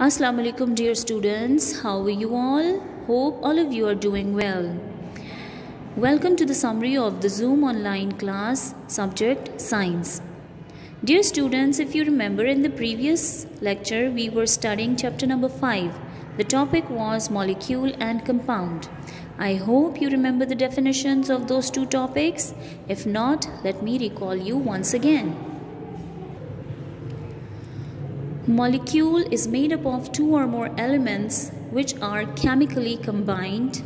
Assalamu alaikum dear students, how are you all? Hope all of you are doing well. Welcome to the summary of the Zoom online class subject Science. Dear students, if you remember in the previous lecture we were studying chapter number 5. The topic was molecule and compound. I hope you remember the definitions of those two topics. If not, let me recall you once again. Molecule is made up of two or more elements which are chemically combined.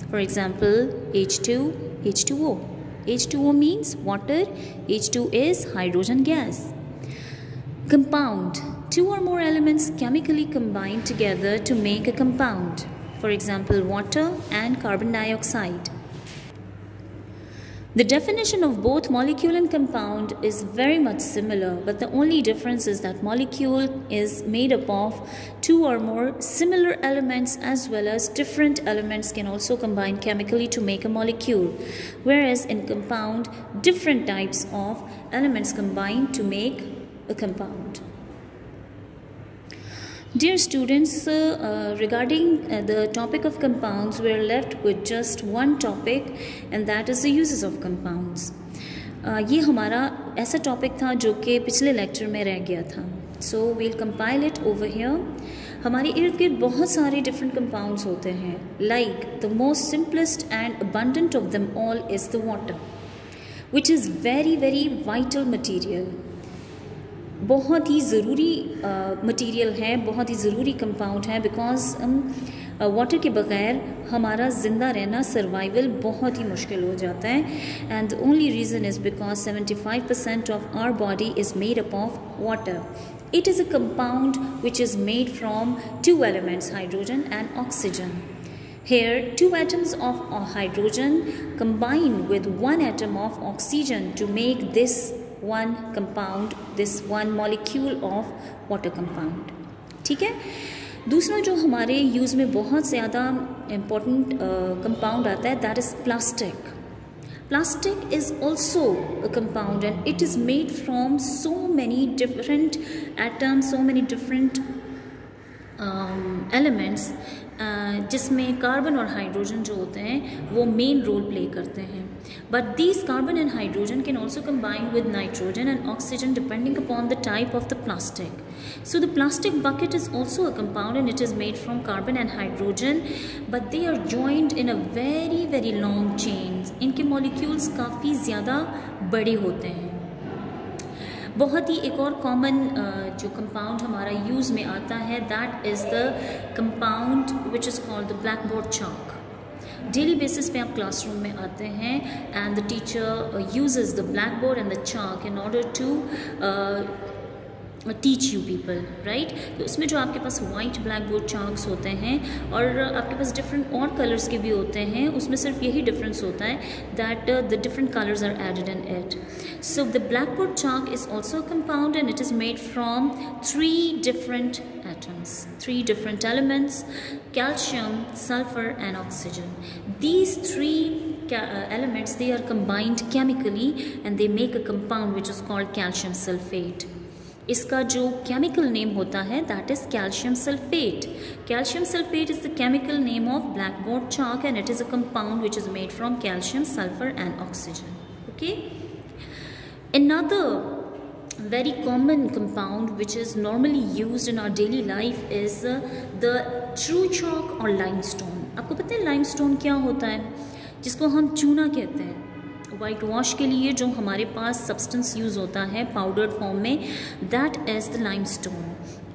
For example, H2, H2O. H2O means water, H2 is hydrogen gas. Compound. Two or more elements chemically combine together to make a compound. For example, water and carbon dioxide. The definition of both molecule and compound is very much similar, but the only difference is that molecule is made up of two or more similar elements, as well as different elements can also combine chemically to make a molecule, whereas in compound, different types of elements combine to make a compound. Dear students, regarding the topic of compounds, we are left with just one topic, and that is the uses of compounds. ये हमारा ऐसा topic था जो कि पिछले lecture में रह गया था. So we'll compile it over here. हमारे इर्द गिर्द बहुत सारे different compounds होते हैं. Like the most simplest and abundant of them all is the water, which is very vital material. बहुत ही ज़रूरी मटेरियल है, बहुत ही ज़रूरी कंपाउंड है, बिकॉज वाटर के बग़ैर हमारा ज़िंदा रहना, सर्वाइवल बहुत ही मुश्किल हो जाता है. And the only reason is because 75% of our body is made up of water. It is a compound which is made from two elements, hydrogen and oxygen. Here, two atoms of hydrogen combine with one atom of oxygen to make this one compound, this one molecule of water compound. ठीक है. दूसरा जो हमारे use में बहुत ज़्यादा important compound आता है, that is plastic. Plastic is also a compound, and it is made from so many different atoms, so many different elements, जिसमें कार्बन और हाइड्रोजन जो होते हैं वो मेन रोल प्ले करते हैं. But these carbon and hydrogen can also combine with nitrogen and oxygen depending upon the type of the plastic. So the plastic bucket is also a compound, and it is made from carbon and hydrogen, but they are joined in a very long chains. इनके molecules काफ़ी ज़्यादा बड़े होते हैं. बहुत ही एक और common जो कंपाउंड हमारा यूज़ में आता है, that is the compound which is called the black board chalk. Daily basis पे आप क्लासरूम में आते हैं, and the teacher uses the black board and the chalk in order to teach you people, right. तो उसमें जो आपके पास वाइट ब्लैक बोर्ड चॉक्स होते हैं और आपके पास डिफरेंट और कलर्स के भी होते हैं, उसमें सिर्फ यही डिफरेंस होता है that the different colours are added in it. So the black board chalk is also a compound, and it is made from 3 different atoms, 3 different elements: calcium, sulfur and oxygen. These 3 elements, they are combined chemically and they make a compound which is called calcium sulfate. इसका जो chemical name होता है that is calcium sulphate. Calcium sulphate is the chemical name of black board chalk, and it is a compound which is made from calcium, sulphur and oxygen. Okay. Another very common compound which is normally used in our daily life is the true chalk or limestone. आपको पता है limestone क्या होता है? जिसको हम चूना कहते हैं. वाइट वॉश के लिए जो हमारे पास सब्सटेंस यूज़ होता है पाउडर्ड फॉर्म में, that is the limestone.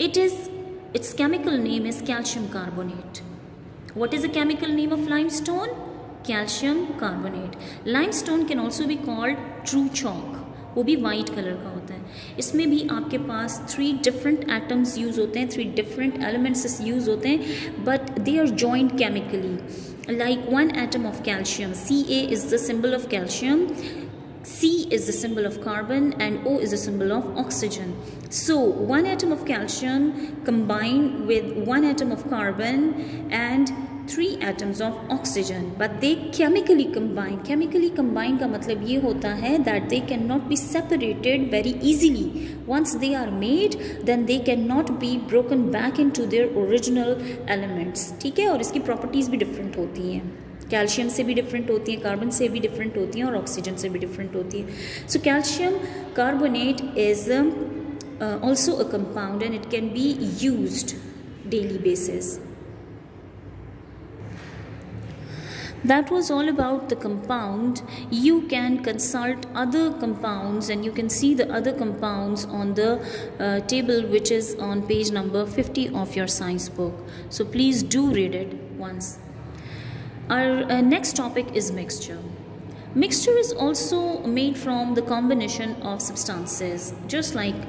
It's chemical name is calcium carbonate. What is the chemical name of limestone? Calcium carbonate. Limestone can also be called true chalk. वो भी white colour का होता है. इसमें भी आपके पास 3 different एटम्स यूज़ होते हैं, 3 different एलिमेंट्स यूज़ होते हैं, but they are joined chemically. Like one atom of calcium, Ca is the symbol of calcium, C is the symbol of carbon, and O is the symbol of oxygen. So one atom of calcium combined with one atom of carbon and 3 atoms of oxygen, but they chemically combine. Chemically combine का मतलब ये होता है that they cannot be separated very easily. Once they are made, then they cannot be broken back into their original elements. ठीक है, और इसकी properties भी different होती हैं. कैल्शियम से भी डिफरेंट होती हैं, कार्बन से भी डिफरेंट होती हैं और ऑक्सीजन से भी डिफरेंट होती है. So calcium carbonate is also a compound and it can be used daily basis. That was all about the compound. You can consult other compounds and you can see the other compounds on the table which is on page number 50 of your science book. So please do read it once. Our next topic is mixture. Mixture is also made from the combination of substances, just like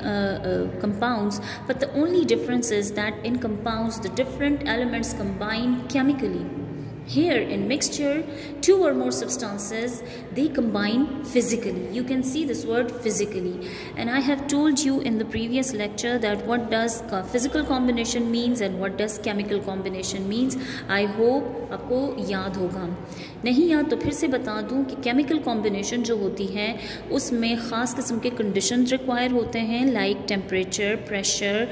compounds, but the only difference is that in compounds the different elements combine chemically. Here in mixture, 2 or more substances, they combine physically. You can see this word physically. And I have told you in the previous lecture that what does physical combination means and what does chemical combination means. I hope आपको याद होगा. नहीं याद तो फिर से बता दूं कि केमिकल कॉम्बिनेशन जो होती है उसमें ख़ास किस्म के कंडीशंस रिक्वायर होते हैं, like temperature, pressure.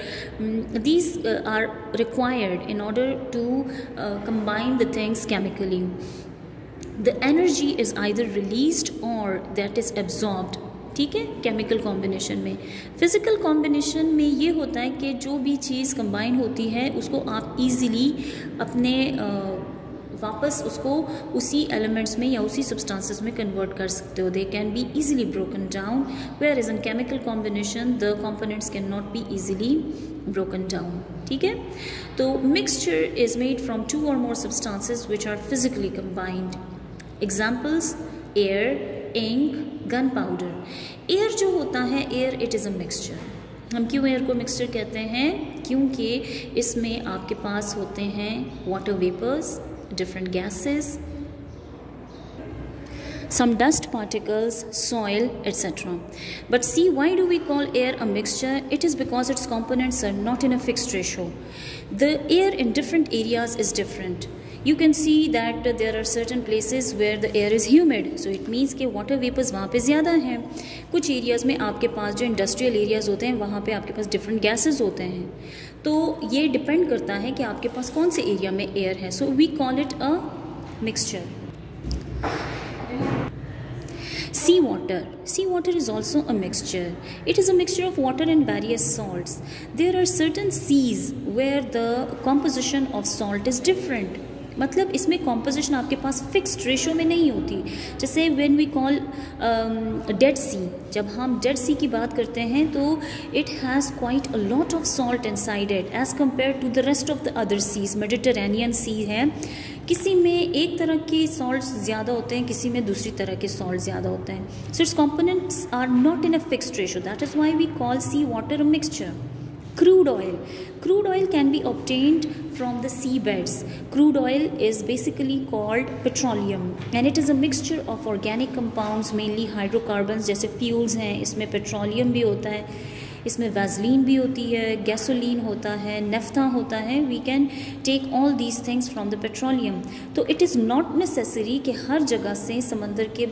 These are required in order to combine the things chemically. The energy is either released or that is absorbed. ठीक है, केमिकल कॉम्बिनेशन में. फिज़िकल कॉम्बिनेशन में ये होता है कि जो भी चीज़ कंबाइन होती है उसको आप इजीली अपने वापस उसको उसी एलिमेंट्स में या उसी सब्सटेंसेस में कन्वर्ट कर सकते हो. They can be easily broken down, where is in chemical combination the components can not be easily broken down. ठीक है, तो mixture is made from 2 or more substances which are physically combined. Examples: air, ink, gunpowder. Air जो होता है, air it is a mixture. हम क्यों air को mixture कहते हैं? क्योंकि इसमें आपके पास होते हैं water vapours, different gases, some dust particles, soil, etc. But see, why do we call air a mixture? It is because its components are not in a fixed ratio. The air in different areas is different. You can see that there are certain places where the air is humid, so it means कि water vapors वहाँ पे ज़्यादा हैं. कुछ areas में आपके पास जो industrial areas होते हैं वहाँ पे आपके पास डिफरेंट गैसेस होते हैं. तो ये डिपेंड करता है कि आपके पास कौन से एरिया में एयर है. So we call it a mixture. Seawater. Seawater is also a mixture. It is a mixture of water and various salts. There are certain seas where the composition of salt is different. मतलब इसमें composition आपके पास fixed ratio में नहीं होती. जैसे when we call Dead Sea, जब हम Dead Sea की बात करते हैं तो it has quite a lot of salt inside it as compared to the rest of the other seas. Mediterranean Sea है, किसी में एक तरह के सॉल्ट्स ज़्यादा होते हैं, किसी में दूसरी तरह के सॉल्ट ज़्यादा होते हैं. So its components are not in a fixed ratio. That is why we call sea water a mixture. Crude oil. Crude oil can be obtained from the seabeds. Crude oil is basically called petroleum and it is a mixture of organic compounds, mainly hydrocarbons जैसे fuels हैं, इसमें petroleum भी होता है, इसमें Vaseline भी होती है, गैसोलीन होता है, नेफ्था होता है. We can take all these things from the petroleum. तो इट इज़ नॉट नेसेसरी कि हर जगह से समंदर के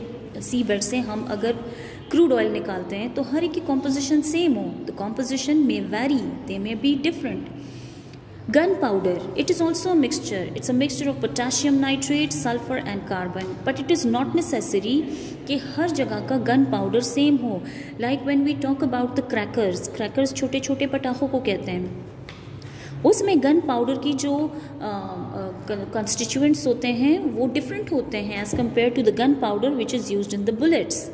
सी बेड से हम अगर क्रूड ऑयल निकालते हैं तो हर एक की कॉम्पोजिशन सेम हो. The composition may vary, they may be different. Gunpowder, it is also a mixture. It's a mixture of potassium nitrate, sulfur and carbon. But it is not necessary कि हर जगह का गन पाउडर सेम हो. Like when we talk about the crackers, crackers छोटे छोटे पटाखों को कहते हैं. उसमें गन पाउडर की जो constituents होते हैं वो डिफरेंट होते हैं as compared to the gunpowder which is used in the bullets.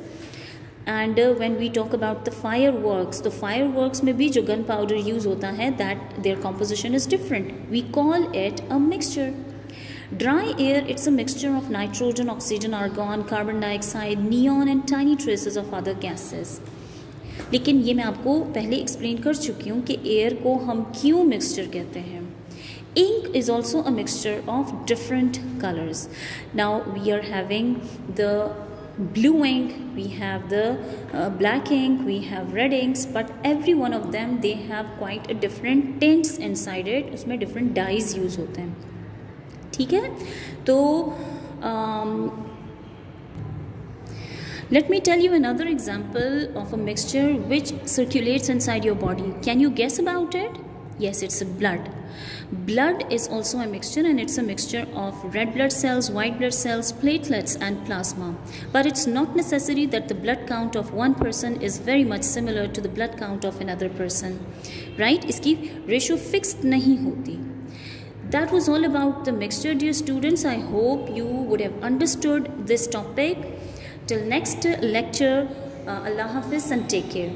And when we talk about the fireworks, तो fireworks में भी जो gunpowder use होता है that their composition is different. We call it a mixture. Dry air, it's a mixture of nitrogen, oxygen, argon, carbon dioxide, neon and tiny traces of other gases. लेकिन ये मैं आपको पहले explain कर चुकी हूँ कि air को हम क्यों mixture कहते हैं. Ink is also a mixture of different colors. Now we are having the blue ink, we have the black ink, we have red inks, but every one of them they have quite a different tints inside it. उसमें different dyes use होते हैं. ठीक है। तो let me tell you another example of a mixture which circulates inside your body. Can you guess about it? Yes, it's blood. Blood is also a mixture, and it's a mixture of red blood cells, white blood cells, platelets and plasma. But it's not necessary that the blood count of one person is very much similar to the blood count of another person, right? Iski ratio fixed nahi hoti. That was all about the mixture, dear students. I hope you would have understood this topic. Till next lecture, Allah Hafiz and take care.